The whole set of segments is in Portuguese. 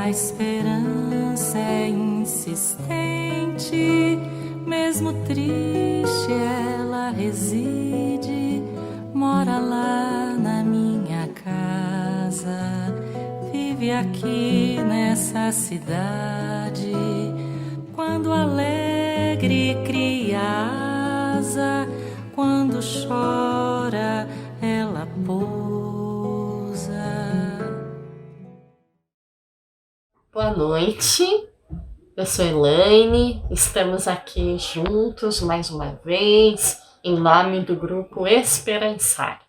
A esperança é insistente, mesmo triste ela reside, mora lá na minha casa, vive aqui nessa cidade. Quando alegre cria asa, quando chora ela pousa. Boa noite, eu sou Elaine, estamos aqui juntos mais uma vez, em nome do grupo Esperançar.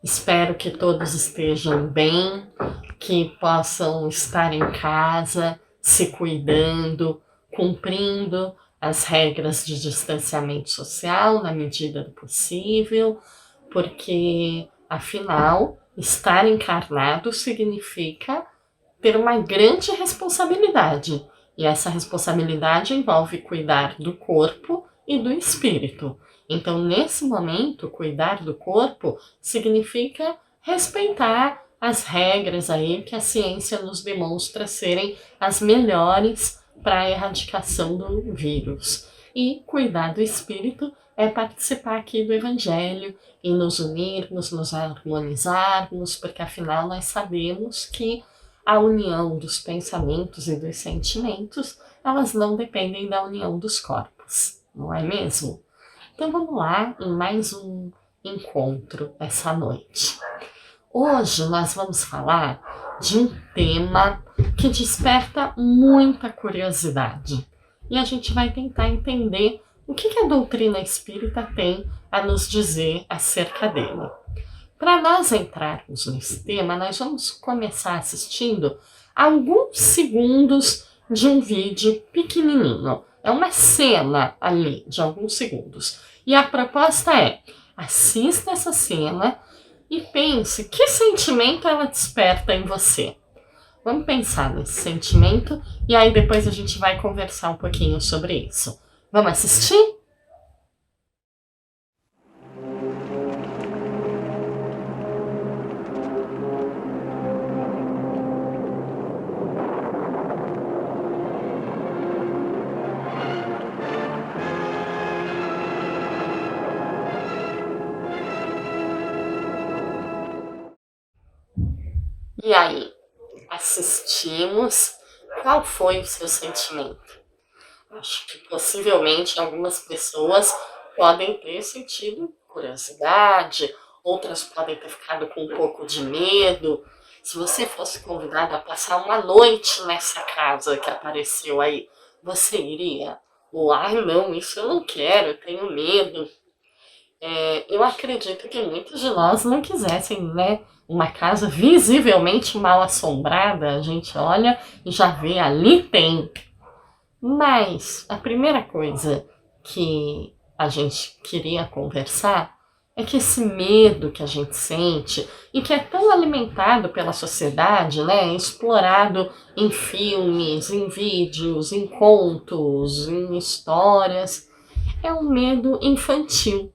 Espero que todos estejam bem, que possam estar em casa, se cuidando, cumprindo as regras de distanciamento social na medida do possível, porque, afinal, estar encarnado significa ter uma grande responsabilidade, e essa responsabilidade envolve cuidar do corpo e do espírito. Então, nesse momento, cuidar do corpo significa respeitar as regras aí que a ciência nos demonstra serem as melhores para a erradicação do vírus. E cuidar do espírito é participar aqui do Evangelho e nos unirmos, nos harmonizarmos, porque afinal nós sabemos que a união dos pensamentos e dos sentimentos, elas não dependem da união dos corpos, não é mesmo? Então vamos lá em mais um encontro essa noite. Hoje nós vamos falar de um tema que desperta muita curiosidade. E a gente vai tentar entender o que a doutrina espírita tem a nos dizer acerca dele. Para nós entrarmos nesse tema, nós vamos começar assistindo alguns segundos de um vídeo pequenininho. É uma cena ali de alguns segundos. E a proposta é, assista essa cena e pense que sentimento ela desperta em você. Vamos pensar nesse sentimento e aí depois a gente vai conversar um pouquinho sobre isso. Vamos assistir? E aí, assistimos, qual foi o seu sentimento? Acho que possivelmente algumas pessoas podem ter sentido curiosidade, outras podem ter ficado com um pouco de medo. Se você fosse convidado a passar uma noite nessa casa que apareceu aí, você iria? Ou, ai não, isso eu não quero, eu tenho medo. Eu acredito que muitos de nós não quisessem, né? Uma casa visivelmente mal assombrada, a gente olha e já vê ali tem. Mas a primeira coisa que a gente queria conversar é que esse medo que a gente sente e que é tão alimentado pela sociedade, né, explorado em filmes, em vídeos, em contos, em histórias, é um medo infantil.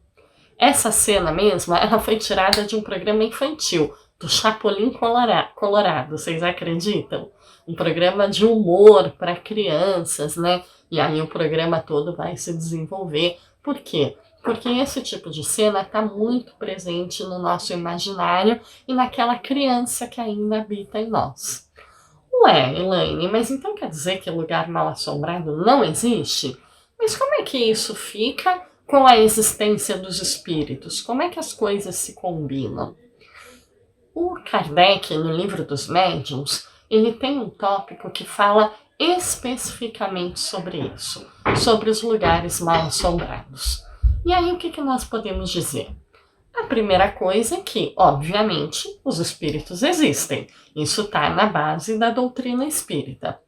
Essa cena mesmo, ela foi tirada de um programa infantil, do Chapolin Colorado, vocês acreditam? Um programa de humor para crianças, né? E aí o programa todo vai se desenvolver. Por quê? Porque esse tipo de cena está muito presente no nosso imaginário e naquela criança que ainda habita em nós. Ué, Elaine, mas então quer dizer que lugar mal assombrado não existe? Mas como é que isso fica com a existência dos espíritos? Como é que as coisas se combinam? O Kardec, no livro dos médiuns, ele tem um tópico que fala especificamente sobre isso, sobre os lugares mal assombrados. E aí o que nós podemos dizer? A primeira coisa é que, obviamente, os espíritos existem. Isso está na base da doutrina espírita.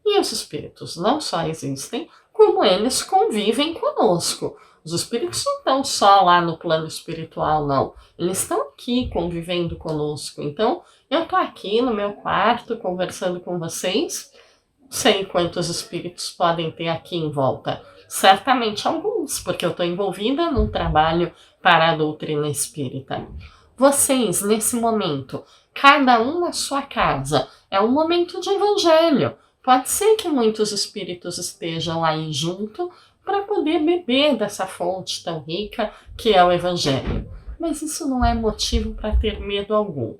E os espíritos não só existem, como eles convivem conosco. Os espíritos não estão só lá no plano espiritual, não. Eles estão aqui convivendo conosco. Então, eu estou aqui no meu quarto conversando com vocês. Não sei quantos espíritos podem ter aqui em volta. Certamente alguns, porque eu estou envolvida num trabalho para a doutrina espírita. Vocês, nesse momento, cada um na sua casa. É um momento de evangelho. Pode ser que muitos espíritos estejam aí junto para poder beber dessa fonte tão rica que é o evangelho. Mas isso não é motivo para ter medo algum.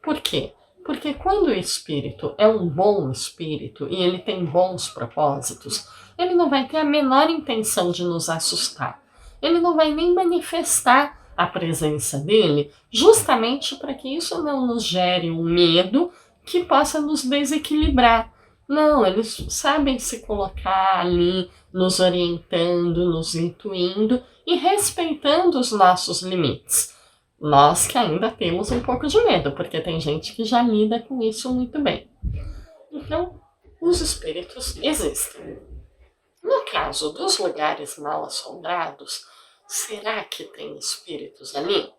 Por quê? Porque quando o espírito é um bom espírito e ele tem bons propósitos, ele não vai ter a menor intenção de nos assustar. Ele não vai nem manifestar a presença dele, justamente para que isso não nos gere um medo que possa nos desequilibrar. Não, eles sabem se colocar ali, nos orientando, nos intuindo e respeitando os nossos limites. Nós que ainda temos um pouco de medo, porque tem gente que já lida com isso muito bem. Então, os espíritos existem. No caso dos lugares mal assombrados, será que tem espíritos ali?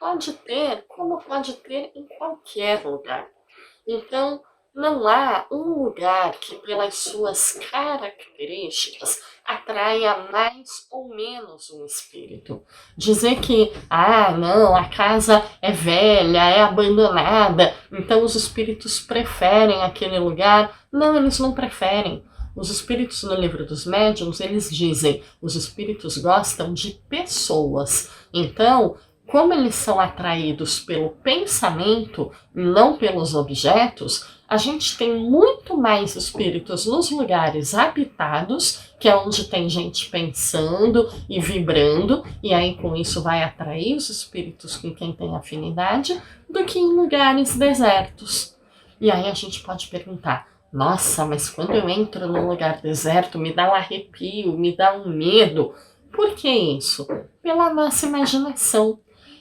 Pode ter, como pode ter em qualquer lugar. Então, não há um lugar que, pelas suas características, atraia mais ou menos um espírito. Dizer que, não, a casa é velha, é abandonada, então os espíritos preferem aquele lugar. Não, eles não preferem. Os espíritos no livro dos médiuns, eles dizem, os espíritos gostam de pessoas. Então, como eles são atraídos pelo pensamento, não pelos objetos, a gente tem muito mais espíritos nos lugares habitados, que é onde tem gente pensando e vibrando, e aí com isso vai atrair os espíritos com quem tem afinidade, do que em lugares desertos. E aí a gente pode perguntar, nossa, mas quando eu entro num lugar deserto me dá um arrepio, me dá um medo. Por que isso? Pela nossa imaginação.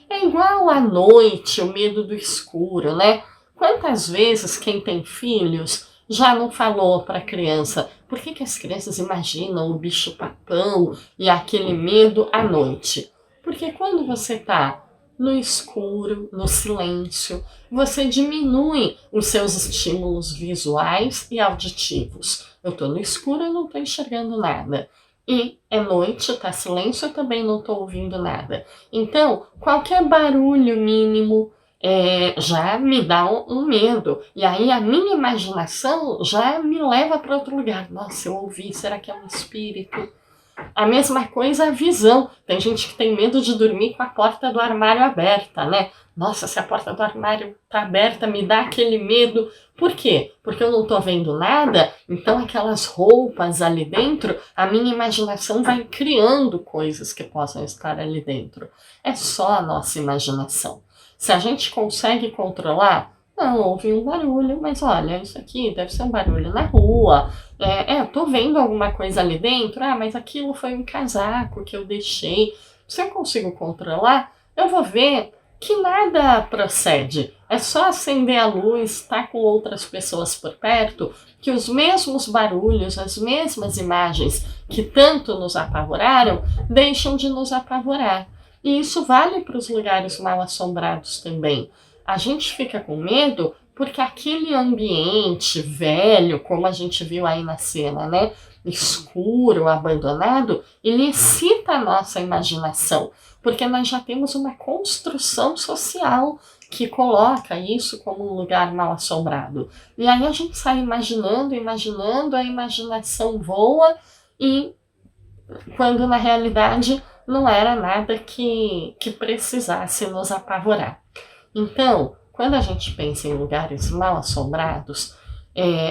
É igual à noite, o medo do escuro, né? Quantas vezes quem tem filhos já não falou para a criança por que as crianças imaginam o bicho-papão e aquele medo à noite? Porque quando você está no escuro, no silêncio, você diminui os seus estímulos visuais e auditivos. Eu estou no escuro, eu não estou enxergando nada. E é noite, está silêncio, eu também não estou ouvindo nada. Então, qualquer barulho mínimo já me dá um medo. E aí a minha imaginação já me leva para outro lugar. Nossa, eu ouvi, será que é um espírito? A mesma coisa a visão. Tem gente que tem medo de dormir com a porta do armário aberta, né? Nossa, se a porta do armário está aberta, me dá aquele medo. Por quê? Porque eu não estou vendo nada, então aquelas roupas ali dentro, a minha imaginação vai criando coisas que possam estar ali dentro. É só a nossa imaginação. Se a gente consegue controlar, não, houve um barulho, mas olha, isso aqui deve ser um barulho na rua. Eu tô vendo alguma coisa ali dentro, mas aquilo foi um casaco que eu deixei. Se eu consigo controlar, eu vou ver que nada procede. É só acender a luz, estar com outras pessoas por perto, que os mesmos barulhos, as mesmas imagens que tanto nos apavoraram, deixam de nos apavorar. E isso vale para os lugares mal assombrados também. A gente fica com medo porque aquele ambiente velho, como a gente viu aí na cena, né? Escuro, abandonado, ele excita a nossa imaginação, porque nós já temos uma construção social que coloca isso como um lugar mal assombrado. E aí a gente sai imaginando, a imaginação voa e quando na realidade não era nada que precisasse nos apavorar. Então, quando a gente pensa em lugares mal assombrados,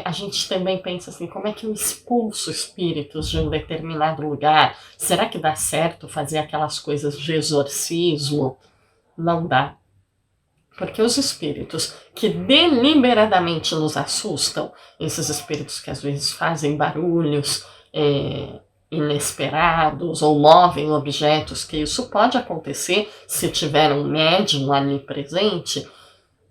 a gente também pensa assim, como é que eu expulso espíritos de um determinado lugar? Será que dá certo fazer aquelas coisas de exorcismo? Não dá. Porque os espíritos que deliberadamente nos assustam, esses espíritos que às vezes fazem barulhos inesperados ou movem objetos, que isso pode acontecer se tiver um médium ali presente,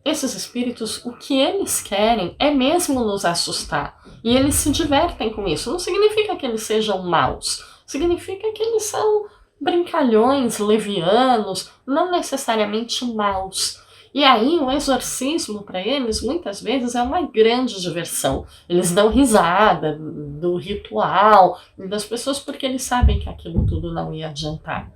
esses espíritos, o que eles querem é mesmo nos assustar. E eles se divertem com isso. Não significa que eles sejam maus. Significa que eles são brincalhões, levianos, não necessariamente maus. E aí o exorcismo para eles muitas vezes é uma grande diversão. Eles dão risada do ritual das pessoas porque eles sabem que aquilo tudo não ia adiantar.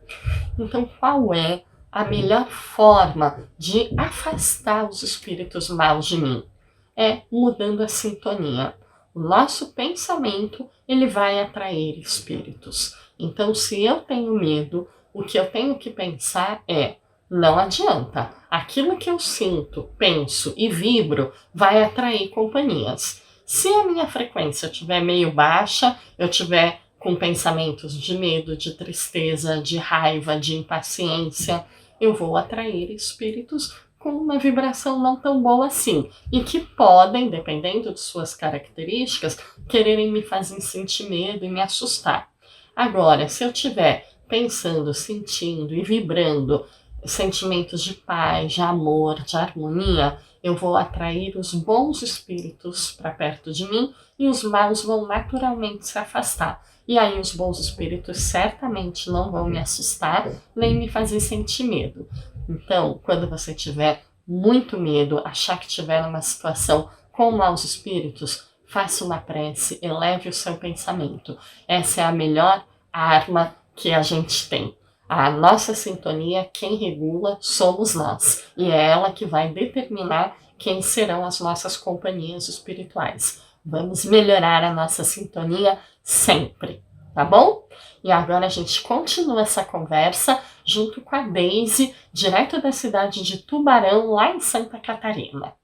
Então qual é a melhor forma de afastar os espíritos maus de mim é mudando a sintonia. O nosso pensamento, ele vai atrair espíritos. Então, se eu tenho medo, o que eu tenho que pensar é: não adianta. Aquilo que eu sinto, penso e vibro vai atrair companhias. Se a minha frequência estiver meio baixa, eu estiver com pensamentos de medo, de tristeza, de raiva, de impaciência, eu vou atrair espíritos com uma vibração não tão boa assim. E que podem, dependendo de suas características, quererem me fazer sentir medo e me assustar. Agora, se eu estiver pensando, sentindo e vibrando sentimentos de paz, de amor, de harmonia, eu vou atrair os bons espíritos para perto de mim e os maus vão naturalmente se afastar. E aí os bons espíritos certamente não vão me assustar nem me fazer sentir medo. Então, quando você tiver muito medo, achar que estiver numa situação com maus espíritos, faça uma prece, eleve o seu pensamento. Essa é a melhor arma que a gente tem. A nossa sintonia, quem regula, somos nós. E é ela que vai determinar quem serão as nossas companhias espirituais. Vamos melhorar a nossa sintonia sempre, tá bom? E agora a gente continua essa conversa junto com a Deise, direto da cidade de Tubarão, lá em Santa Catarina.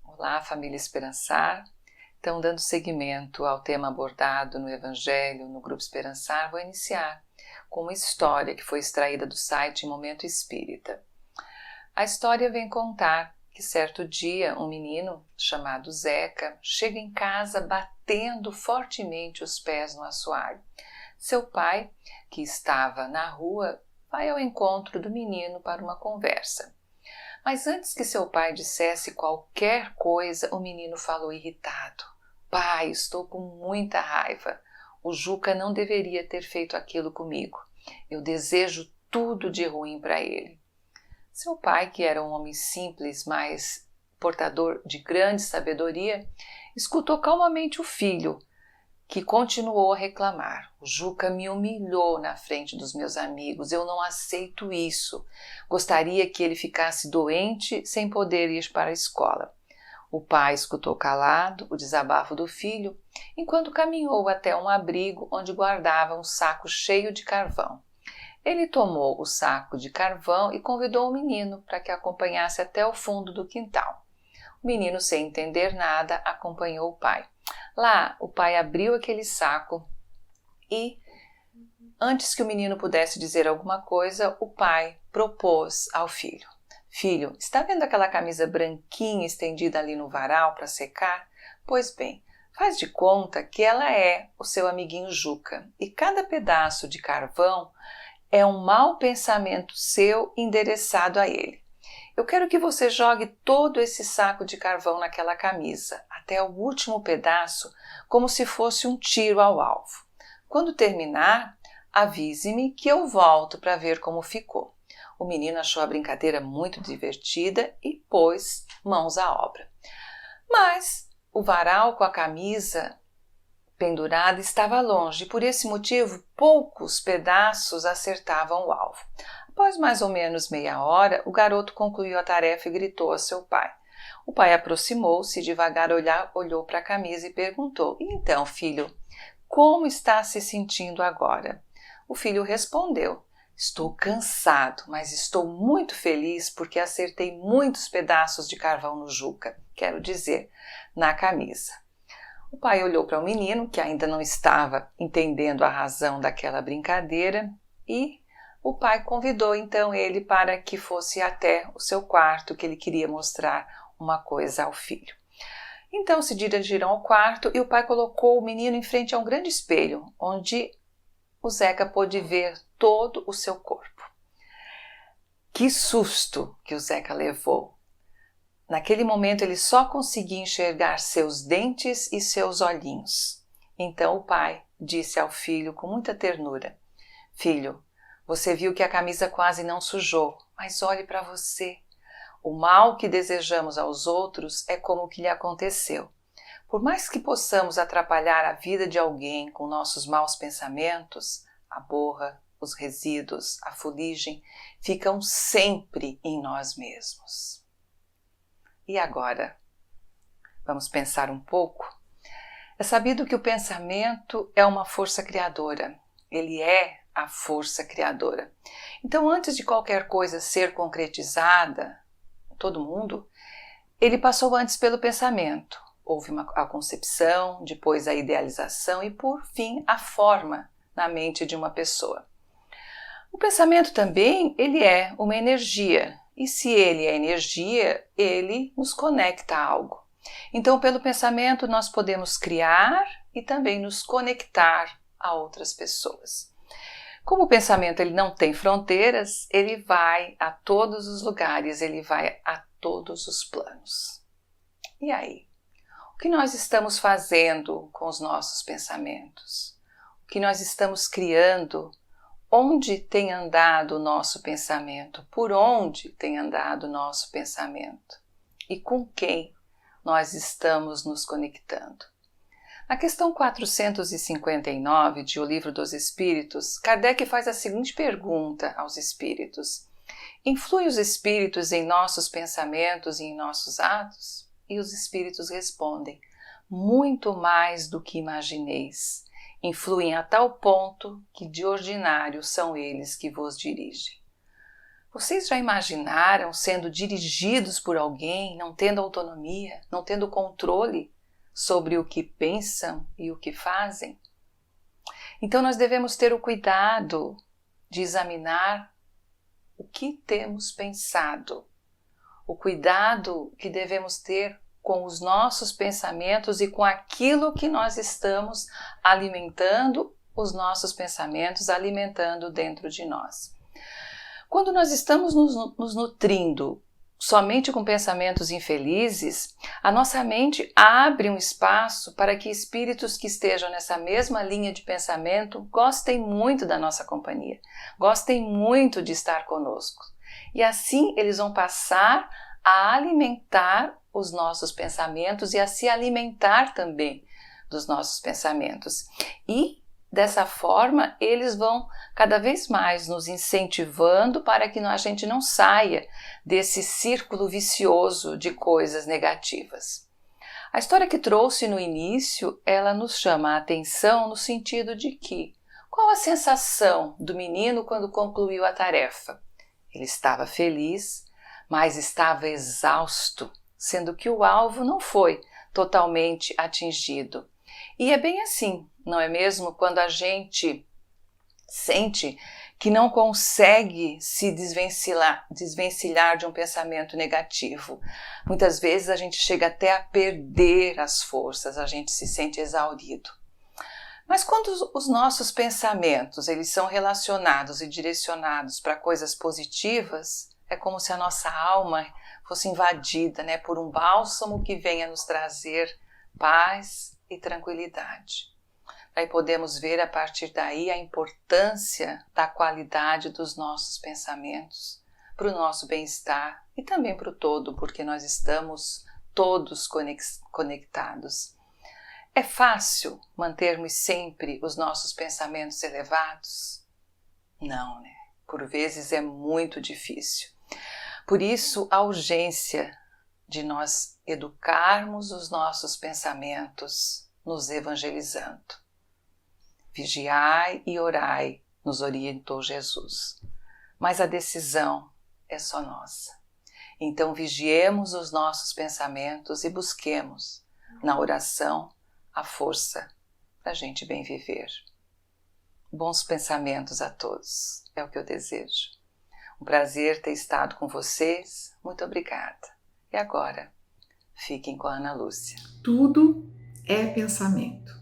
Olá, família Esperançar. Então, dando seguimento ao tema abordado no Evangelho, no Grupo Esperançar, vou iniciar com uma história que foi extraída do site Momento Espírita. A história vem contar que certo dia um menino chamado Zeca chega em casa batendo fortemente os pés no assoalho. Seu pai, que estava na rua, vai ao encontro do menino para uma conversa. Mas antes que seu pai dissesse qualquer coisa, o menino falou irritado: "Pai, estou com muita raiva. O Juca não deveria ter feito aquilo comigo. Eu desejo tudo de ruim para ele." Seu pai, que era um homem simples, mas portador de grande sabedoria, escutou calmamente o filho, que continuou a reclamar: "O Juca me humilhou na frente dos meus amigos. Eu não aceito isso. Gostaria que ele ficasse doente sem poder ir para a escola." O pai escutou calado o desabafo do filho, enquanto caminhou até um abrigo onde guardava um saco cheio de carvão. Ele tomou o saco de carvão e convidou o menino para que acompanhasse até o fundo do quintal. O menino, sem entender nada, acompanhou o pai. Lá, o pai abriu aquele saco e, antes que o menino pudesse dizer alguma coisa, o pai propôs ao filho: "Filho, está vendo aquela camisa branquinha estendida ali no varal para secar? Pois bem, faz de conta que ela é o seu amiguinho Juca, e cada pedaço de carvão é um mau pensamento seu endereçado a ele. Eu quero que você jogue todo esse saco de carvão naquela camisa, até o último pedaço, como se fosse um tiro ao alvo. Quando terminar, avise-me que eu volto para ver como ficou." O menino achou a brincadeira muito divertida e pôs mãos à obra. Mas o varal com a camisa pendurada estava longe e, por esse motivo, poucos pedaços acertavam o alvo. Após mais ou menos meia hora, o garoto concluiu a tarefa e gritou a seu pai. O pai aproximou-se, devagar olhou para a camisa e perguntou: "Então, filho, como está se sentindo agora?" O filho respondeu: "Estou cansado, mas estou muito feliz porque acertei muitos pedaços de carvão no Juca, quero dizer, na camisa." O pai olhou para o menino, que ainda não estava entendendo a razão daquela brincadeira, e o pai convidou então ele para que fosse até o seu quarto, que ele queria mostrar uma coisa ao filho. Então se dirigiram ao quarto e o pai colocou o menino em frente a um grande espelho, onde o Zeca pôde ver todo o seu corpo. Que susto que o Zeca levou! Naquele momento ele só conseguia enxergar seus dentes e seus olhinhos. Então o pai disse ao filho com muita ternura: "Filho, você viu que a camisa quase não sujou, mas olhe para você. O mal que desejamos aos outros é como o que lhe aconteceu. Por mais que possamos atrapalhar a vida de alguém com nossos maus pensamentos, a borra, o os resíduos, a fuligem, ficam sempre em nós mesmos. E agora, vamos pensar um pouco? É sabido que o pensamento é uma força criadora. Ele é a força criadora. Então, antes de qualquer coisa ser concretizada, todo mundo, ele passou antes pelo pensamento. Houve a concepção, depois a idealização e, por fim, a forma na mente de uma pessoa. O pensamento também, ele é uma energia. E se ele é energia, ele nos conecta a algo. Então, pelo pensamento, nós podemos criar e também nos conectar a outras pessoas. Como o pensamento ele não tem fronteiras, ele vai a todos os lugares, ele vai a todos os planos. E aí? O que nós estamos fazendo com os nossos pensamentos? O que nós estamos criando? Onde tem andado o nosso pensamento? Por onde tem andado o nosso pensamento? E com quem nós estamos nos conectando? Na questão 459 de O Livro dos Espíritos, Kardec faz a seguinte pergunta aos espíritos: influem os espíritos em nossos pensamentos e em nossos atos? E os espíritos respondem: muito mais do que imagineis. Influem a tal ponto que de ordinário são eles que vos dirigem. Vocês já imaginaram sendo dirigidos por alguém, não tendo autonomia, não tendo controle sobre o que pensam e o que fazem? Então nós devemos ter o cuidado de examinar o que temos pensado, o cuidado que devemos ter com os nossos pensamentos e com aquilo que nós estamos alimentando, os nossos pensamentos alimentando dentro de nós. Quando nós estamos nos nutrindo somente com pensamentos infelizes, a nossa mente abre um espaço para que espíritos que estejam nessa mesma linha de pensamento gostem muito da nossa companhia, gostem muito de estar conosco. E assim eles vão passar a alimentar os nossos pensamentos e a se alimentar também dos nossos pensamentos. E dessa forma, eles vão cada vez mais nos incentivando para que a gente não saia desse círculo vicioso de coisas negativas. A história que trouxe no início, ela nos chama a atenção no sentido de que, qual a sensação do menino quando concluiu a tarefa? Ele estava feliz, mas estava exausto, sendo que o alvo não foi totalmente atingido. E é bem assim, não é mesmo? Quando a gente sente que não consegue se desvencilhar de um pensamento negativo. Muitas vezes a gente chega até a perder as forças, a gente se sente exaurido. Mas quando os nossos pensamentos eles são relacionados e direcionados para coisas positivas, é como se a nossa alma fosse invadida, por um bálsamo que venha nos trazer paz e tranquilidade. Aí podemos ver a partir daí a importância da qualidade dos nossos pensamentos para o nosso bem-estar e também para o todo, porque nós estamos todos conectados. É fácil mantermos sempre os nossos pensamentos elevados? Não, Por vezes é muito difícil. Por isso, a urgência de nós educarmos os nossos pensamentos, nos evangelizando. Vigiai e orai, nos orientou Jesus. Mas a decisão é só nossa. Então vigiemos os nossos pensamentos e busquemos, na oração, a força para a gente bem viver. Bons pensamentos a todos, é o que eu desejo. Um prazer ter estado com vocês, muito obrigada. E agora, fiquem com a Ana Lúcia. Tudo é pensamento.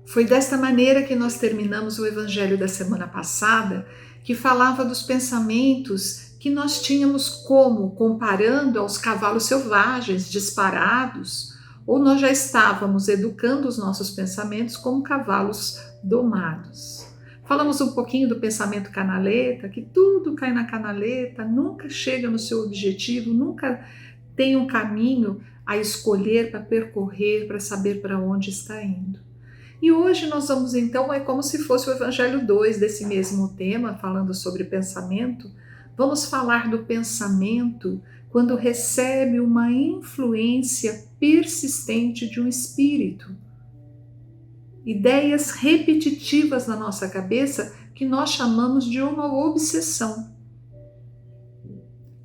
Foi desta maneira que nós terminamos o Evangelho da semana passada, que falava dos pensamentos que nós tínhamos como comparando aos cavalos selvagens disparados, ou nós já estávamos educando os nossos pensamentos como cavalos domados. Falamos um pouquinho do pensamento canaleta, que tudo cai na canaleta, nunca chega no seu objetivo, nunca tem um caminho a escolher para percorrer, para saber para onde está indo. E hoje nós vamos então, é como se fosse o Evangelho 2 desse mesmo tema, falando sobre pensamento. Vamos falar do pensamento quando recebe uma influência persistente de um espírito. Ideias repetitivas na nossa cabeça que nós chamamos de uma obsessão.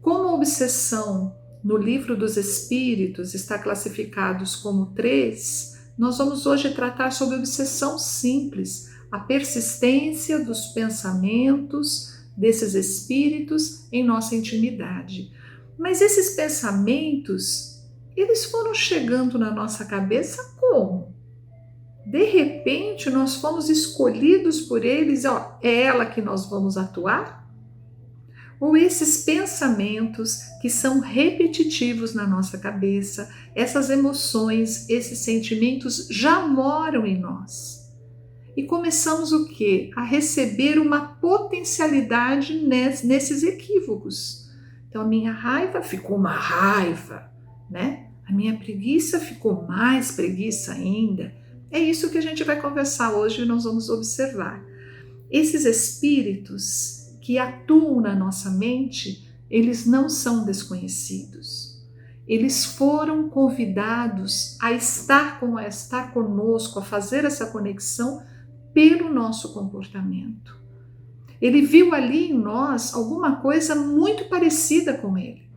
Como a obsessão no Livro dos Espíritos está classificados como 3, nós vamos hoje tratar sobre obsessão simples, a persistência dos pensamentos desses espíritos em nossa intimidade. Mas esses pensamentos, eles foram chegando na nossa cabeça como? De repente nós fomos escolhidos por eles, é ela que nós vamos atuar? Ou esses pensamentos que são repetitivos na nossa cabeça, essas emoções, esses sentimentos já moram em nós. E começamos o quê? A receber uma potencialidade nesses equívocos. Então a minha raiva ficou uma raiva, né? A minha preguiça ficou mais preguiça ainda. É isso que a gente vai conversar hoje e nós vamos observar. Esses espíritos que atuam na nossa mente, eles não são desconhecidos. Eles foram convidados a estar conosco, a fazer essa conexão pelo nosso comportamento. Ele viu ali em nós alguma coisa muito parecida com ele.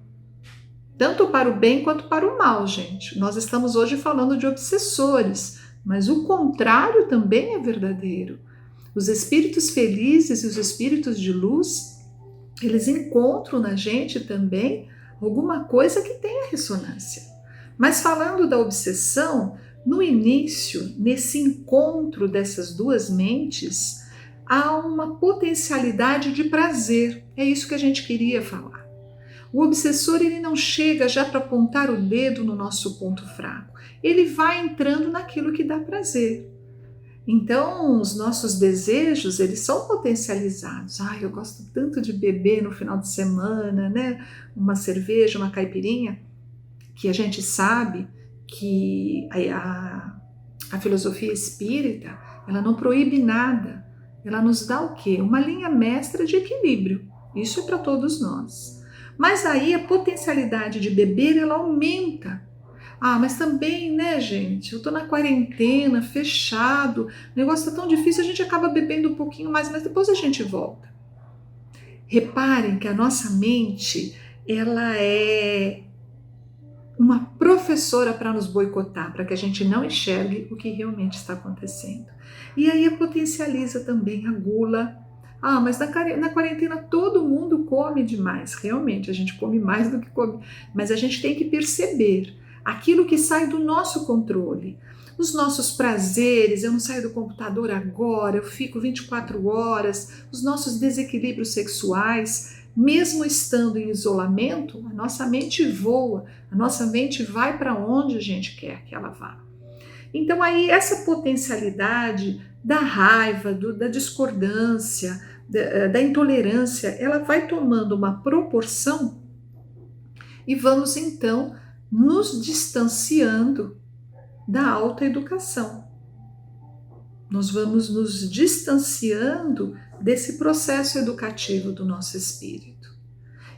Tanto para o bem quanto para o mal, gente. Nós estamos hoje falando de obsessores, mas o contrário também é verdadeiro. Os espíritos felizes e os espíritos de luz, eles encontram na gente também alguma coisa que tenha ressonância. Mas falando da obsessão, no início, nesse encontro dessas duas mentes, há uma potencialidade de prazer. É isso que a gente queria falar. O obsessor, ele não chega já para apontar o dedo no nosso ponto fraco. Ele vai entrando naquilo que dá prazer. Então, os nossos desejos, eles são potencializados. Eu gosto tanto de beber no final de semana, né? Uma cerveja, uma caipirinha, que a gente sabe que a filosofia espírita, ela não proíbe nada. Ela nos dá o quê? Uma linha mestra de equilíbrio. Isso é para todos nós. Mas aí a potencialidade de beber, ela aumenta. Mas também, né, gente, eu tô na quarentena, fechado, o negócio tá tão difícil, a gente acaba bebendo um pouquinho mais, mas depois a gente volta. Reparem que a nossa mente, ela é uma professora para nos boicotar, para que a gente não enxergue o que realmente está acontecendo. E aí potencializa também a gula. Mas na quarentena todo mundo come demais. Realmente, a gente come mais do que come. Mas a gente tem que perceber aquilo que sai do nosso controle. Os nossos prazeres, eu não saio do computador agora, eu fico 24 horas, os nossos desequilíbrios sexuais, mesmo estando em isolamento, a nossa mente voa, a nossa mente vai para onde a gente quer que ela vá. Então aí essa potencialidade da raiva, da discordância, da intolerância, ela vai tomando uma proporção e vamos então nos distanciando da autoeducação. Nós vamos nos distanciando desse processo educativo do nosso espírito.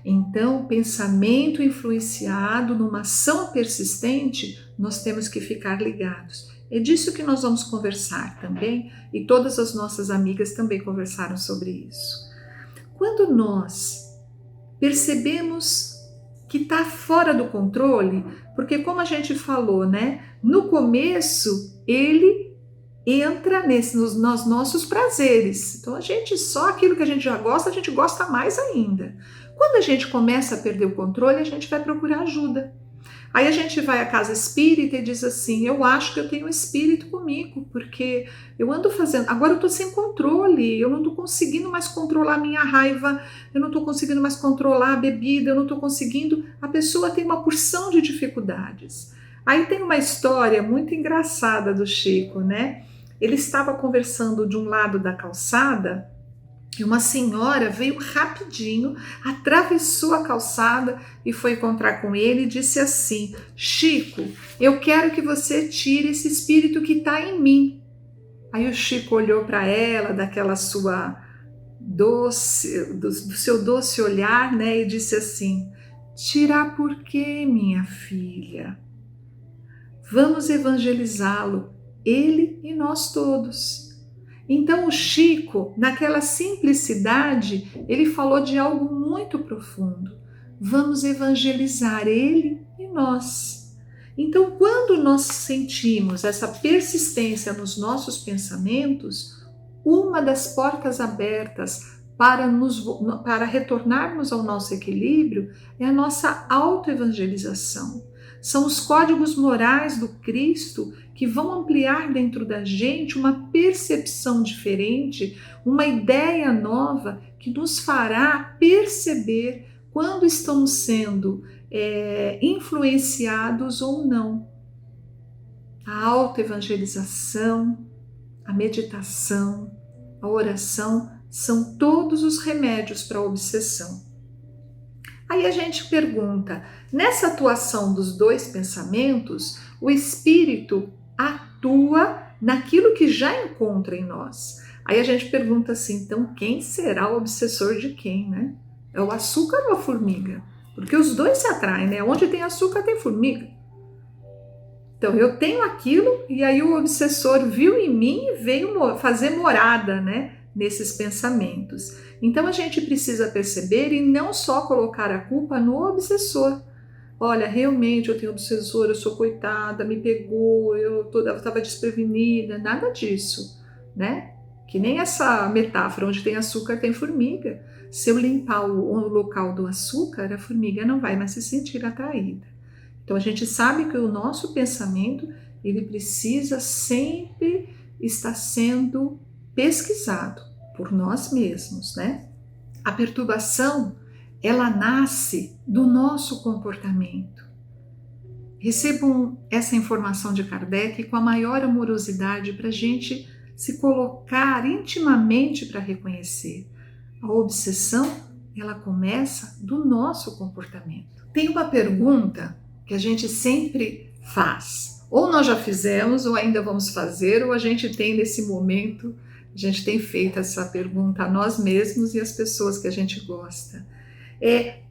Então, pensamento influenciado numa ação persistente, nós temos que ficar ligados. É disso que nós vamos conversar também, e todas as nossas amigas também conversaram sobre isso. Quando nós percebemos que está fora do controle, porque como a gente falou, né, no começo ele entra nos nossos prazeres. Então a gente, só aquilo que a gente já gosta, a gente gosta mais ainda. Quando a gente começa a perder o controle, a gente vai procurar ajuda. Aí a gente vai à casa espírita e diz assim, eu acho que eu tenho um espírito comigo, porque eu ando fazendo, agora eu estou sem controle, eu não estou conseguindo mais controlar a minha raiva, eu não estou conseguindo mais controlar a bebida, eu não estou conseguindo, a pessoa tem uma porção de dificuldades. Aí tem uma história muito engraçada do Chico, né? Ele estava conversando de um lado da calçada, e uma senhora veio rapidinho, atravessou a calçada e foi encontrar com ele e disse assim, Chico, eu quero que você tire esse espírito que está em mim. Aí o Chico olhou para ela, daquela sua doce, do seu doce olhar, né, e disse assim: tirar por quê, minha filha? Vamos evangelizá-lo, ele e nós todos. Então o Chico, naquela simplicidade, ele falou de algo muito profundo. Vamos evangelizar ele e nós. Então, quando nós sentimos essa persistência nos pensamentos, uma das portas abertas para retornarmos ao nosso equilíbrio é a nossa autoevangelização. São os códigos morais do Cristo que vão ampliar dentro da gente uma percepção diferente, uma ideia nova que nos fará perceber quando estamos sendo influenciados ou não. A autoevangelização, a meditação, a oração são todos os remédios para a obsessão. Aí a gente pergunta, nessa atuação dos dois pensamentos, o espírito atua naquilo que já encontra em nós. Aí a gente pergunta assim, então quem será o obsessor de quem, né? É o açúcar ou a formiga? Porque os dois se atraem, né? Onde tem açúcar tem formiga. Então eu tenho aquilo e aí o obsessor viu em mim e veio fazer morada, né? Nesses pensamentos. Então a gente precisa perceber e não só colocar a culpa no obsessor. Olha, realmente eu tenho obsessor, eu sou coitada, me pegou, eu estava desprevenida, nada disso, né? Que nem essa metáfora, onde tem açúcar tem formiga. Se eu limpar o local do açúcar, a formiga não vai mais se sentir atraída. Então a gente sabe que o nosso pensamento, ele precisa sempre estar sendo pesquisado por nós mesmos, né? A perturbação, ela nasce do nosso comportamento. Recebam essa informação de Kardec com a maior amorosidade para a gente se colocar intimamente para reconhecer. A obsessão, ela começa do nosso comportamento. Tem uma pergunta que a gente sempre faz. Ou nós já fizemos, ou ainda vamos fazer, ou a gente tem nesse momento, a gente tem feito essa pergunta a nós mesmos e às pessoas que a gente gosta.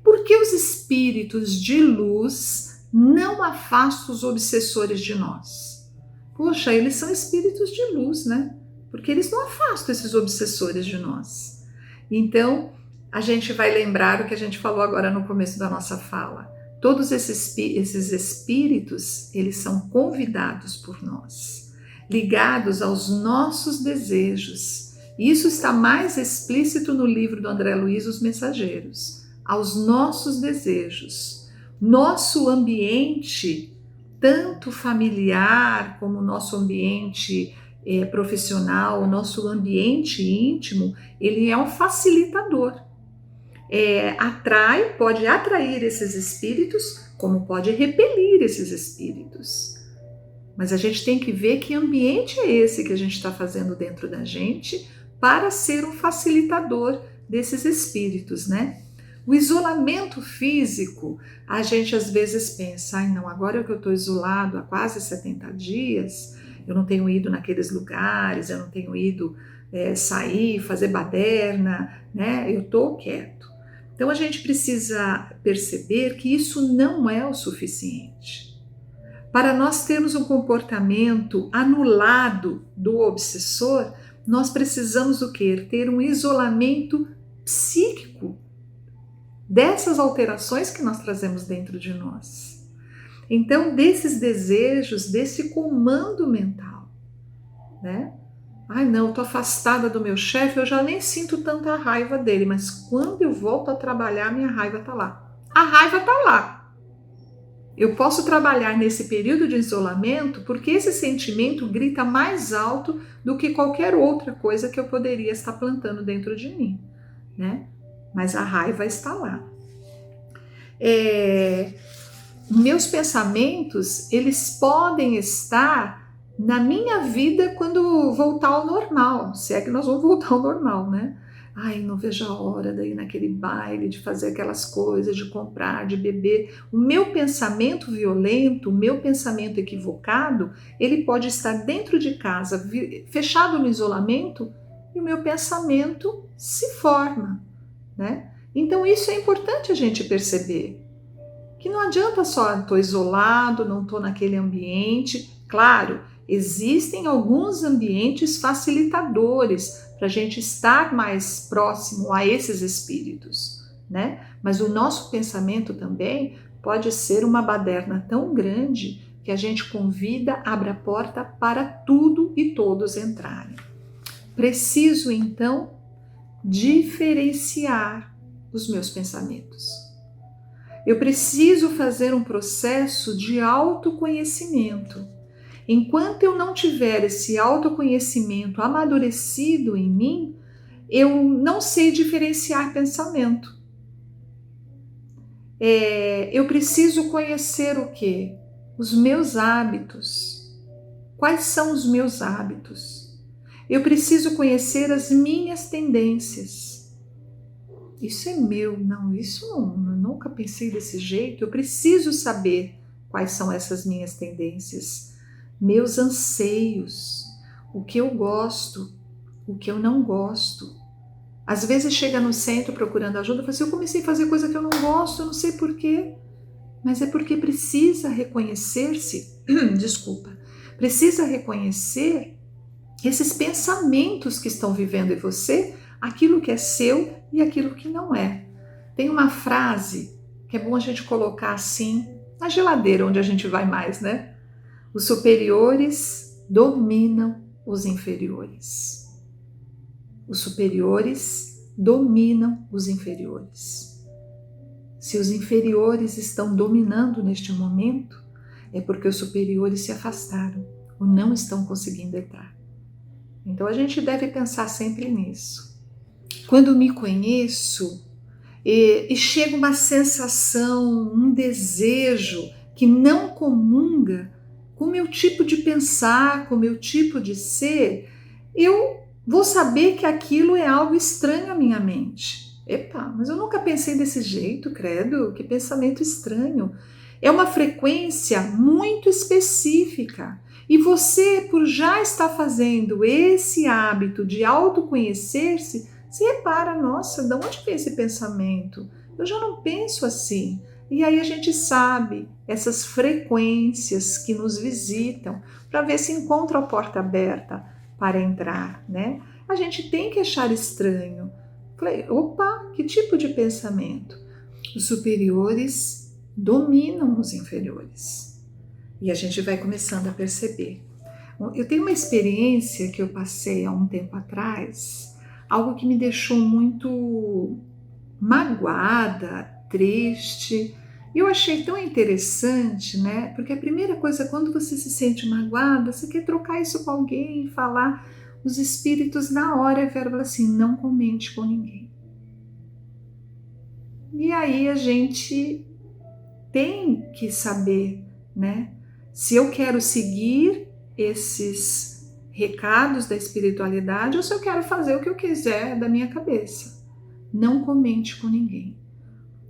Por que os espíritos de luz não afastam os obsessores de nós? Poxa, eles são espíritos de luz, né? Porque eles não afastam esses obsessores de nós. Então, a gente vai lembrar o que a gente falou agora no começo da nossa fala. Todos esses espíritos, eles são convidados por nós, ligados aos nossos desejos. Isso está mais explícito no livro do André Luiz, Os Mensageiros. Aos nossos desejos. Nosso ambiente, tanto familiar como nosso ambiente profissional, nosso ambiente íntimo, ele é um facilitador. Pode atrair esses espíritos, como pode repelir esses espíritos. Mas a gente tem que ver que ambiente é esse que a gente está fazendo dentro da gente para ser um facilitador desses espíritos, né? O isolamento físico, a gente às vezes pensa, não, agora que eu estou isolado há quase 70 dias, eu não tenho ido naqueles lugares, eu não tenho ido sair, fazer baderna, né? Eu estou quieto. Então a gente precisa perceber que isso não é o suficiente. Para nós termos um comportamento anulado do obsessor, nós precisamos o quê? Ter um isolamento psíquico dessas alterações que nós trazemos dentro de nós. Então, desses desejos, desse comando mental, né? Ai não, eu tô afastada do meu chefe, eu já nem sinto tanta raiva dele, mas quando eu volto a trabalhar, minha raiva tá lá. A raiva tá lá. Eu posso trabalhar nesse período de isolamento porque esse sentimento grita mais alto do que qualquer outra coisa que eu poderia estar plantando dentro de mim, né? Mas a raiva está lá. Meus pensamentos, eles podem estar na minha vida quando voltar ao normal, se é que nós vamos voltar ao normal, né? Ai, não vejo a hora daí naquele baile, de fazer aquelas coisas, de comprar, de beber. O meu pensamento violento, o meu pensamento equivocado, ele pode estar dentro de casa, fechado no isolamento, e o meu pensamento se forma, né? Então isso é importante a gente perceber. Que não adianta só, estou isolado, não estou naquele ambiente. Claro, existem alguns ambientes facilitadores para a gente estar mais próximo a esses espíritos, né? Mas o nosso pensamento também pode ser uma baderna tão grande que a gente convida, abre a porta para tudo e todos entrarem. Preciso, então, diferenciar os meus pensamentos. Eu preciso fazer um processo de autoconhecimento. Enquanto eu não tiver esse autoconhecimento amadurecido em mim, eu não sei diferenciar pensamento. Eu preciso conhecer o quê? Os meus hábitos. Quais são os meus hábitos? Eu preciso conhecer as minhas tendências. Isso é meu, não, isso não, eu nunca pensei desse jeito. Eu preciso saber quais são essas minhas tendências, meus anseios, o que eu gosto, o que eu não gosto. Às vezes chega no centro procurando ajuda e fala assim, eu comecei a fazer coisa que eu não gosto, eu não sei porquê, mas é porque precisa reconhecer-se, precisa reconhecer esses pensamentos que estão vivendo em você, aquilo que é seu e aquilo que não é. Tem uma frase que é bom a gente colocar assim na geladeira, onde a gente vai mais, né? Os superiores dominam os inferiores. Os superiores dominam os inferiores. Se os inferiores estão dominando neste momento, é porque os superiores se afastaram ou não estão conseguindo entrar. Então a gente deve pensar sempre nisso. Quando me conheço e chega uma sensação, um desejo que não comunga com o meu tipo de pensar, com o meu tipo de ser, eu vou saber que aquilo é algo estranho à minha mente. Epa, mas eu nunca pensei desse jeito, credo, que pensamento estranho. É uma frequência muito específica. E você, por já estar fazendo esse hábito de autoconhecer-se, se repara, nossa, de onde vem esse pensamento? Eu já não penso assim. E aí a gente sabe essas frequências que nos visitam para ver se encontra a porta aberta para entrar, né? A gente tem que achar estranho. Falei, opa, que tipo de pensamento? Os superiores dominam os inferiores. E a gente vai começando a perceber. Eu tenho uma experiência que eu passei há um tempo atrás, algo que me deixou muito magoada, triste. Eu achei tão interessante, né? Porque a primeira coisa, quando você se sente magoada, você quer trocar isso com alguém, falar. Os espíritos na hora vieram falar assim, não comente com ninguém. E aí a gente tem que saber, né? Se eu quero seguir esses recados da espiritualidade ou se eu quero fazer o que eu quiser da minha cabeça. Não comente com ninguém.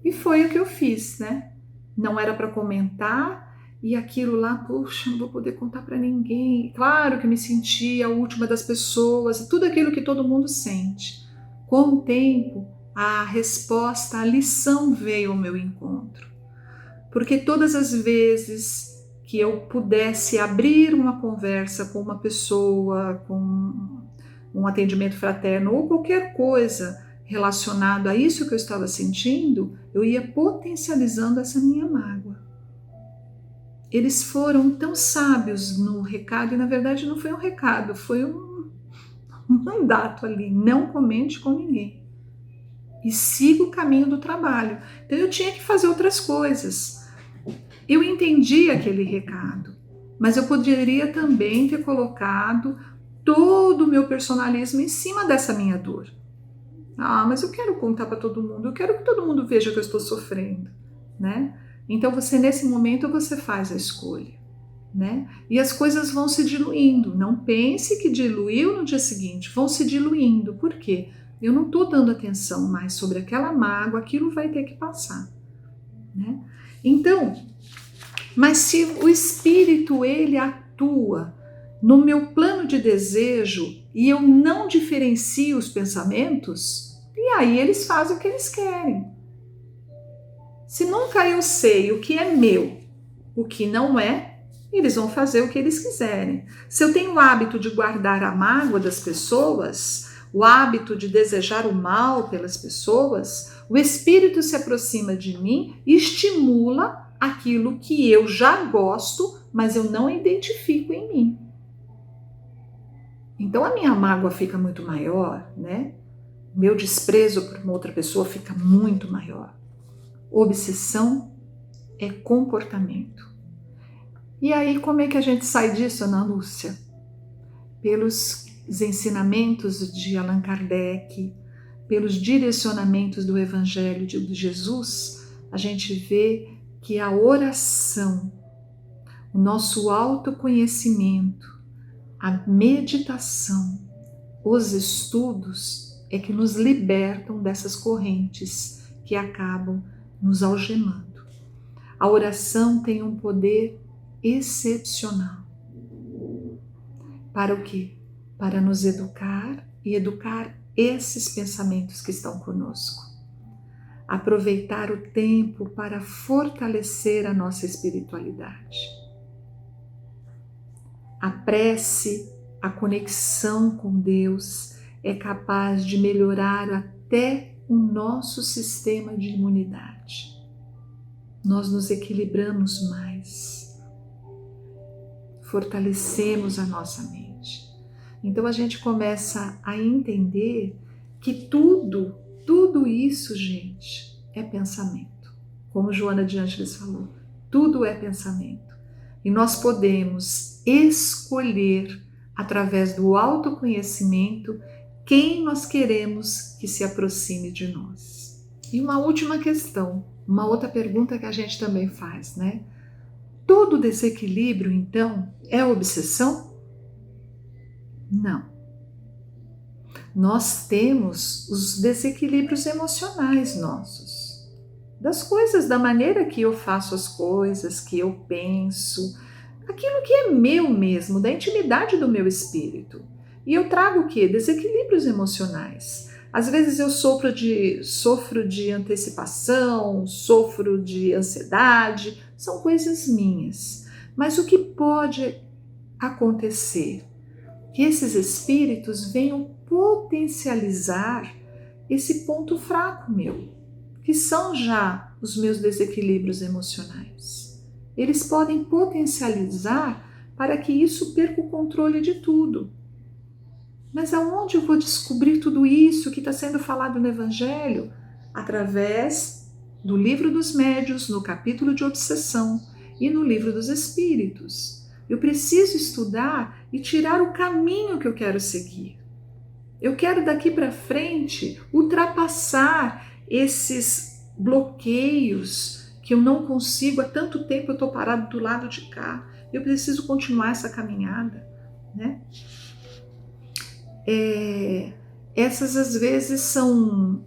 E foi o que eu fiz, né? Não era para comentar e aquilo lá, puxa, não vou poder contar para ninguém. Claro que me senti a última das pessoas, tudo aquilo que todo mundo sente. Com o tempo, a resposta, a lição veio ao meu encontro. Porque todas as vezes que eu pudesse abrir uma conversa com uma pessoa, com um atendimento fraterno ou qualquer coisa relacionado a isso que eu estava sentindo, eu ia potencializando essa minha mágoa. Eles foram tão sábios no recado, e na verdade não foi um recado, foi um mandato ali, não comente com ninguém. E siga o caminho do trabalho. Então eu tinha que fazer outras coisas. Eu entendi aquele recado, mas eu poderia também ter colocado todo o meu personalismo em cima dessa minha dor. Ah, mas eu quero contar para todo mundo, eu quero que todo mundo veja que eu estou sofrendo, né? Então você, nesse momento, você faz a escolha, né? E as coisas vão se diluindo. Não pense que diluiu no dia seguinte, vão se diluindo. Por quê? Eu não estou dando atenção mais sobre aquela mágoa, aquilo vai ter que passar, né? Então, mas se o espírito ele atua no meu plano de desejo e eu não diferencio os pensamentos, e aí eles fazem o que eles querem. Se nunca eu sei o que é meu, o que não é, eles vão fazer o que eles quiserem. Se eu tenho o hábito de guardar a mágoa das pessoas, o hábito de desejar o mal pelas pessoas, o espírito se aproxima de mim e estimula aquilo que eu já gosto, mas eu não identifico em mim. Então a minha mágoa fica muito maior, né? Meu desprezo por uma outra pessoa fica muito maior. Obsessão é comportamento. E aí como é que a gente sai disso, Ana Lúcia? Pelos ensinamentos de Allan Kardec, pelos direcionamentos do Evangelho de Jesus, a gente vê que a oração, o nosso autoconhecimento, a meditação, os estudos é que nos libertam dessas correntes que acabam nos algemando. A oração tem um poder excepcional. Para o quê? Para nos educar e educar esses pensamentos que estão conosco. Aproveitar o tempo para fortalecer a nossa espiritualidade. A prece, a conexão com Deus é capaz de melhorar até o nosso sistema de imunidade. Nós nos equilibramos mais, fortalecemos a nossa mente. Então a gente começa a entender que tudo isso, gente, é pensamento. Como Joana de Ângeles falou, tudo é pensamento. E nós podemos escolher, através do autoconhecimento, quem nós queremos que se aproxime de nós. E uma última questão, uma outra pergunta que a gente também faz, né? Todo desequilíbrio, então, é obsessão? Não. Nós temos os desequilíbrios emocionais nossos. Das coisas, da maneira que eu faço as coisas, que eu penso, aquilo que é meu mesmo, da intimidade do meu espírito. E eu trago o quê? Desequilíbrios emocionais. Às vezes eu sofro de antecipação, sofro de ansiedade, são coisas minhas. Mas o que pode acontecer? Que esses espíritos venham potencializar esse ponto fraco meu, que são já os meus desequilíbrios emocionais. Eles podem potencializar para que isso perca o controle de tudo. Mas aonde eu vou descobrir tudo isso que está sendo falado no Evangelho? Através do Livro dos Médiuns, no capítulo de obsessão, e no Livro dos Espíritos. Eu preciso estudar e tirar o caminho que eu quero seguir. Eu quero daqui para frente ultrapassar esses bloqueios que eu não consigo, há tanto tempo eu estou parado do lado de cá. Eu preciso continuar essa caminhada, né? Essas às vezes são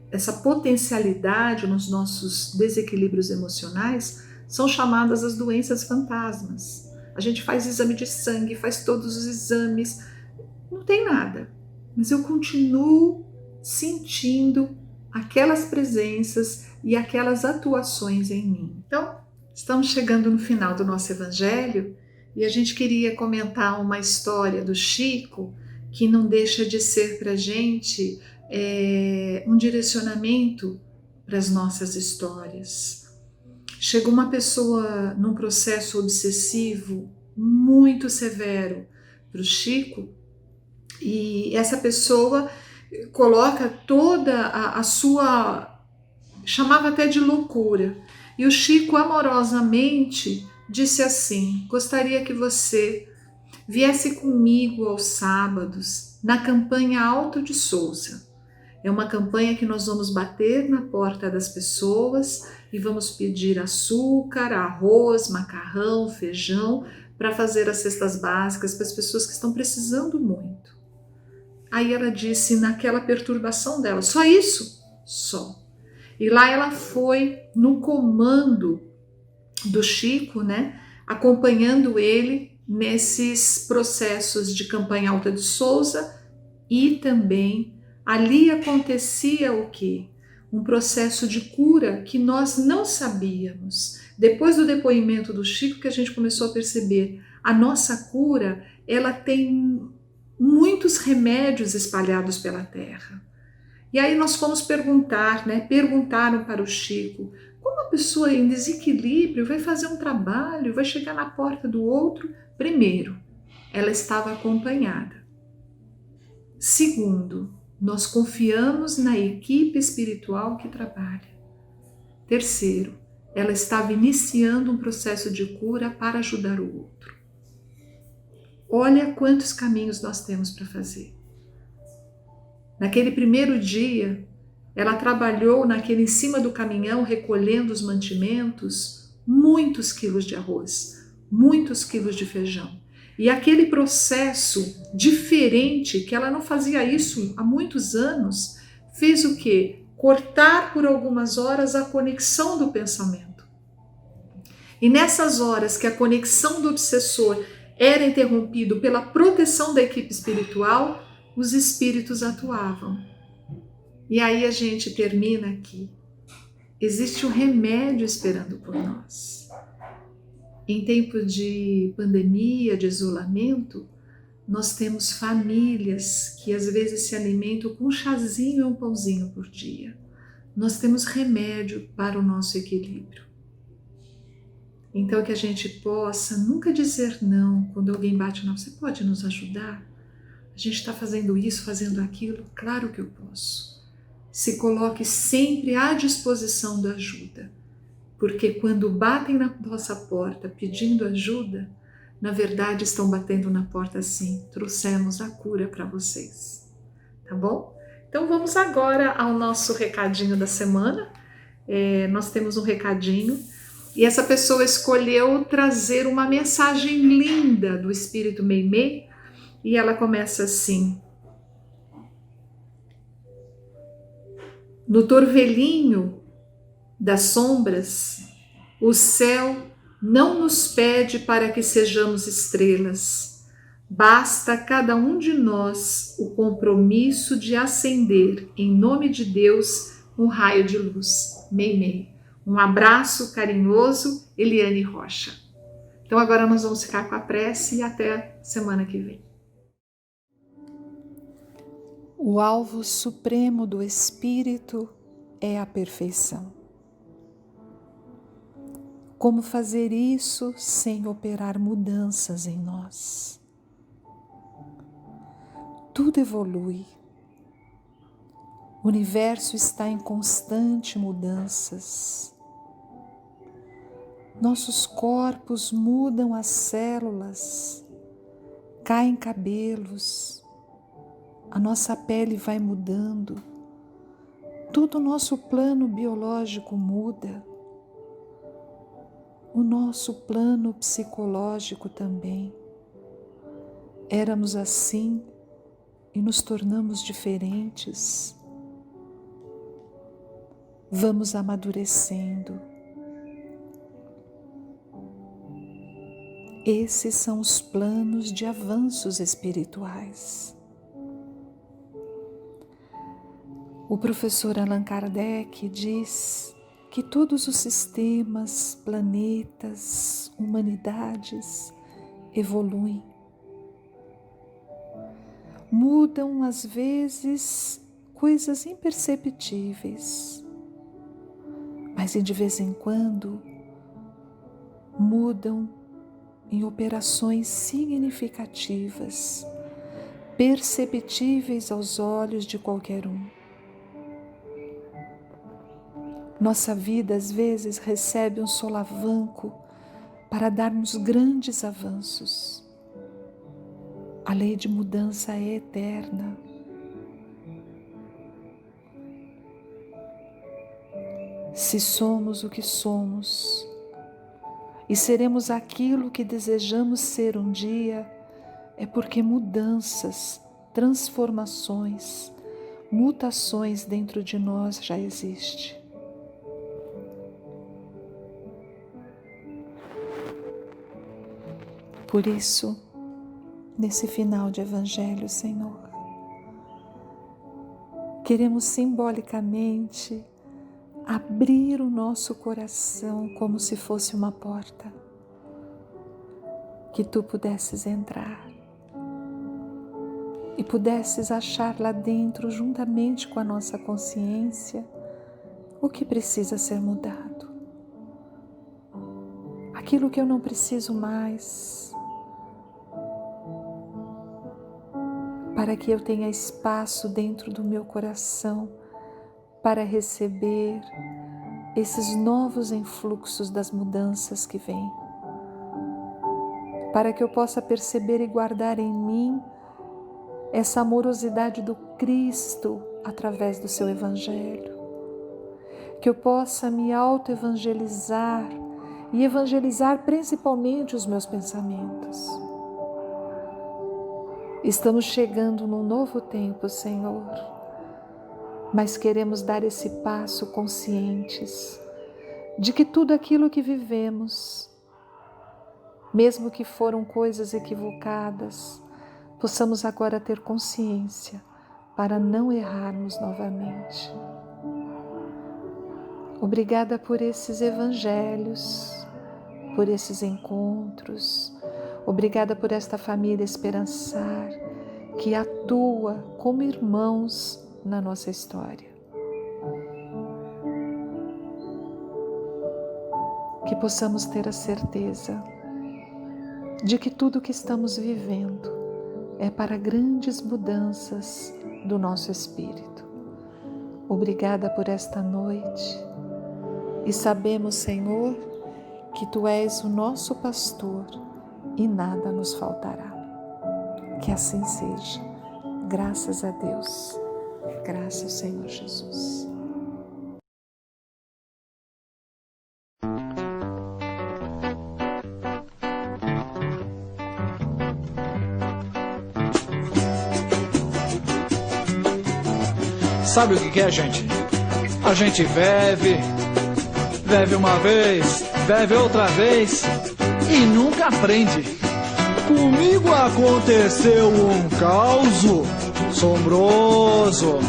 essa potencialidade nos nossos desequilíbrios emocionais são chamadas as doenças fantasmas. A gente faz exame de sangue, faz todos os exames, não tem nada, mas eu continuo sentindo aquelas presenças e aquelas atuações em mim. Então, estamos chegando no final do nosso Evangelho e a gente queria comentar uma história do Chico que não deixa de ser para a gente um direcionamento para as nossas histórias. Chegou uma pessoa num processo obsessivo muito severo para o Chico e essa pessoa coloca toda a sua... chamava até de loucura. E o Chico amorosamente disse assim: gostaria que você viesse comigo aos sábados na campanha Alto de Souza. É uma campanha que nós vamos bater na porta das pessoas e vamos pedir açúcar, arroz, macarrão, feijão para fazer as cestas básicas para as pessoas que estão precisando muito. Aí ela disse, naquela perturbação dela, só isso? Só. E lá ela foi no comando do Chico, né? Acompanhando ele nesses processos de Campanha Alta de Souza, e também ali acontecia o quê? Um processo de cura que nós não sabíamos. Depois do depoimento do Chico que a gente começou a perceber, a nossa cura, ela tem muitos remédios espalhados pela terra. E aí nós fomos perguntar, né? Perguntaram para o Chico, como a pessoa em desequilíbrio vai fazer um trabalho, vai chegar na porta do outro? Primeiro, ela estava acompanhada. Segundo, nós confiamos na equipe espiritual que trabalha. Terceiro, ela estava iniciando um processo de cura para ajudar o outro. Olha quantos caminhos nós temos para fazer. Naquele primeiro dia, ela trabalhou naquele em cima do caminhão, recolhendo os mantimentos, muitos quilos de arroz, muitos quilos de feijão. E aquele processo diferente, que ela não fazia isso há muitos anos, fez o quê? Cortar por algumas horas a conexão do pensamento. E nessas horas que a conexão do obsessor era interrompido pela proteção da equipe espiritual, os espíritos atuavam. E aí a gente termina aqui. Existe um remédio esperando por nós. Em tempo de pandemia, de isolamento, nós temos famílias que às vezes se alimentam com um chazinho e um pãozinho por dia. Nós temos remédio para o nosso equilíbrio. Então que a gente possa nunca dizer não quando alguém bate na... Você pode nos ajudar? A gente está fazendo isso, fazendo aquilo? Claro que eu posso. Se coloque sempre à disposição da ajuda. Porque quando batem na nossa porta pedindo ajuda, na verdade estão batendo na porta assim, trouxemos a cura para vocês. Tá bom? Então vamos agora ao nosso recadinho da semana. Nós temos um recadinho e essa pessoa escolheu trazer uma mensagem linda do Espírito Meimei e ela começa assim: no torvelinho das sombras, o céu não nos pede para que sejamos estrelas. Basta a cada um de nós o compromisso de acender, em nome de Deus, um raio de luz. Meimei. Um abraço carinhoso, Eliane Rocha. Então agora nós vamos ficar com a prece e até semana que vem. O alvo supremo do Espírito é a perfeição. Como fazer isso sem operar mudanças em nós? Tudo evolui. O universo está em constante mudanças. Nossos corpos mudam as células, caem cabelos, a nossa pele vai mudando, todo o nosso plano biológico muda, o nosso plano psicológico também. Éramos assim e nos tornamos diferentes. Vamos amadurecendo. Esses são os planos de avanços espirituais. O professor Allan Kardec diz que todos os sistemas, planetas, humanidades evoluem. Mudam às vezes coisas imperceptíveis, mas de vez em quando mudam em operações significativas, perceptíveis aos olhos de qualquer um. Nossa vida às vezes recebe um solavanco para darmos grandes avanços. A lei de mudança é eterna. Se somos o que somos e seremos aquilo que desejamos ser um dia, é porque mudanças, transformações, mutações dentro de nós já existe. Por isso, nesse final de Evangelho, Senhor, queremos simbolicamente abrir o nosso coração como se fosse uma porta, que Tu pudesses entrar e pudesses achar lá dentro, juntamente com a nossa consciência, o que precisa ser mudado. Aquilo que eu não preciso mais, para que eu tenha espaço dentro do meu coração para receber esses novos influxos das mudanças que vêm, para que eu possa perceber e guardar em mim essa amorosidade do Cristo através do seu Evangelho, que eu possa me auto-evangelizar e evangelizar principalmente os meus pensamentos. Estamos chegando num novo tempo, Senhor, mas queremos dar esse passo conscientes de que tudo aquilo que vivemos, mesmo que foram coisas equivocadas, possamos agora ter consciência para não errarmos novamente. Obrigada por esses evangelhos, por esses encontros. Obrigada por esta família Esperançar, que atua como irmãos na nossa história. Que possamos ter a certeza de que tudo que estamos vivendo é para grandes mudanças do nosso espírito. Obrigada por esta noite e sabemos, Senhor, que Tu és o nosso pastor e nada nos faltará. Que assim seja. Graças a Deus. Graças ao Senhor Jesus. Sabe o que é, gente? A gente bebe uma vez, bebe outra vez e nunca aprende. Comigo aconteceu um caos assombroso.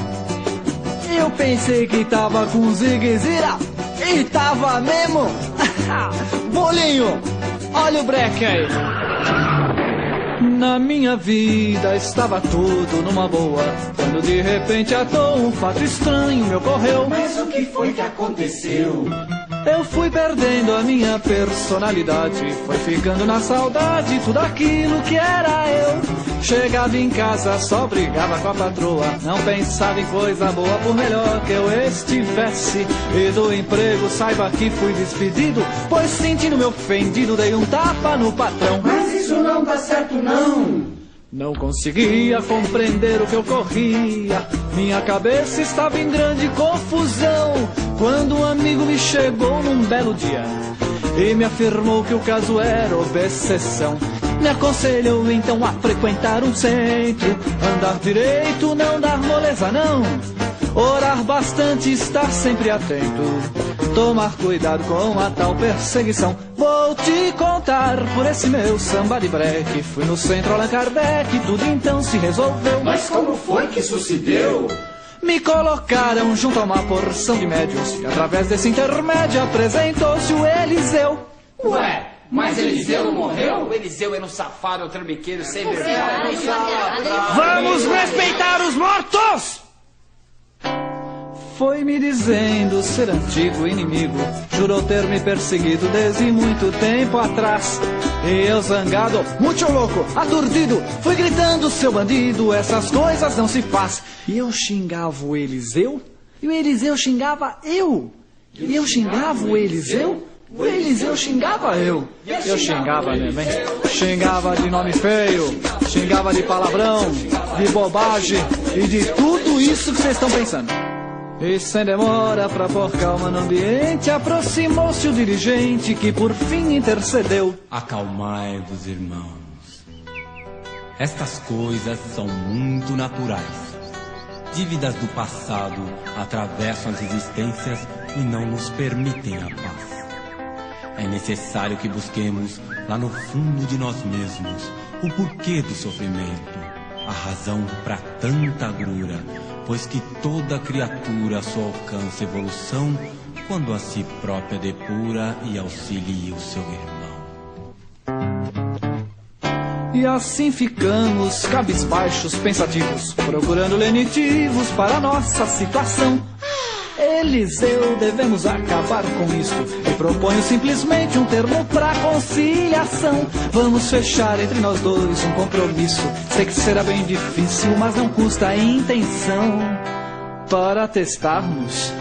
Eu pensei que tava com ziguezira e tava mesmo. Bolinho, olha o breque aí. Na minha vida estava tudo numa boa, quando de repente à toa um fato estranho me ocorreu. Mas o que foi que aconteceu? Eu fui perdendo a minha personalidade, foi ficando na saudade tudo aquilo que era eu. Chegava em casa, só brigava com a patroa, não pensava em coisa boa por melhor que eu estivesse. E do emprego saiba que fui despedido, pois sentindo-me ofendido dei um tapa no patrão. Mas isso não tá certo não. Não conseguia compreender o que ocorria, minha cabeça estava em grande confusão, quando um amigo me chegou num belo dia e me afirmou que o caso era obsessão. Me aconselhou então a frequentar um centro, andar direito, não dar moleza não, orar bastante, estar sempre atento, tomar cuidado com a tal perseguição. Vou te contar por esse meu samba de breque, fui no centro Allan Kardec, tudo então se resolveu. Mas como foi que isso se deu? Me colocaram junto a uma porção de médiuns e através desse intermédio apresentou-se o Eliseu. Ué, mas Eliseu não morreu? O Eliseu era um safado, um trambiqueiro, sem vergonha. Vamos respeitar os mortos! Foi me dizendo ser antigo inimigo, jurou ter me perseguido desde muito tempo atrás. E eu zangado, muito louco, aturdido, fui gritando: seu bandido, essas coisas não se faz. E eu xingava o Eliseu, e o Eliseu xingava eu. E eu xingava o Eliseu xingava eu. Eu xingava, né, bem? Xingava de nome feio, xingava de palavrão, de bobagem e de tudo isso que vocês estão pensando. E sem demora, pra pôr calma no ambiente, aproximou-se o dirigente que por fim intercedeu. Acalmai-vos, irmãos. Estas coisas são muito naturais. Dívidas do passado atravessam as existências e não nos permitem a paz. É necessário que busquemos lá no fundo de nós mesmos o porquê do sofrimento, a razão para tanta agrura, pois que toda criatura só alcança evolução quando a si própria depura e auxilia o seu irmão. E assim ficamos cabisbaixos, pensativos, procurando lenitivos para a nossa situação. Eliseu, devemos acabar com isto e proponho simplesmente um termo pra conciliação. Vamos fechar entre nós dois um compromisso. Sei que será bem difícil, mas não custa a intenção. Para testarmos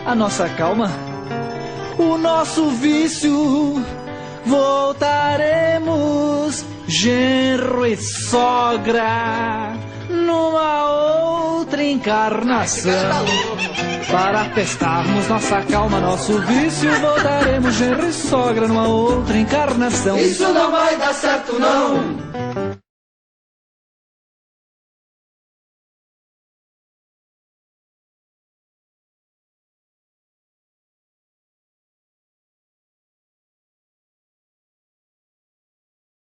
a nossa calma, o nosso vício, voltaremos genro e sogra numa outra encarnação. Para testarmos nossa calma, nosso vício, voltaremos genro e sogra numa outra encarnação. Isso não vai dar certo não.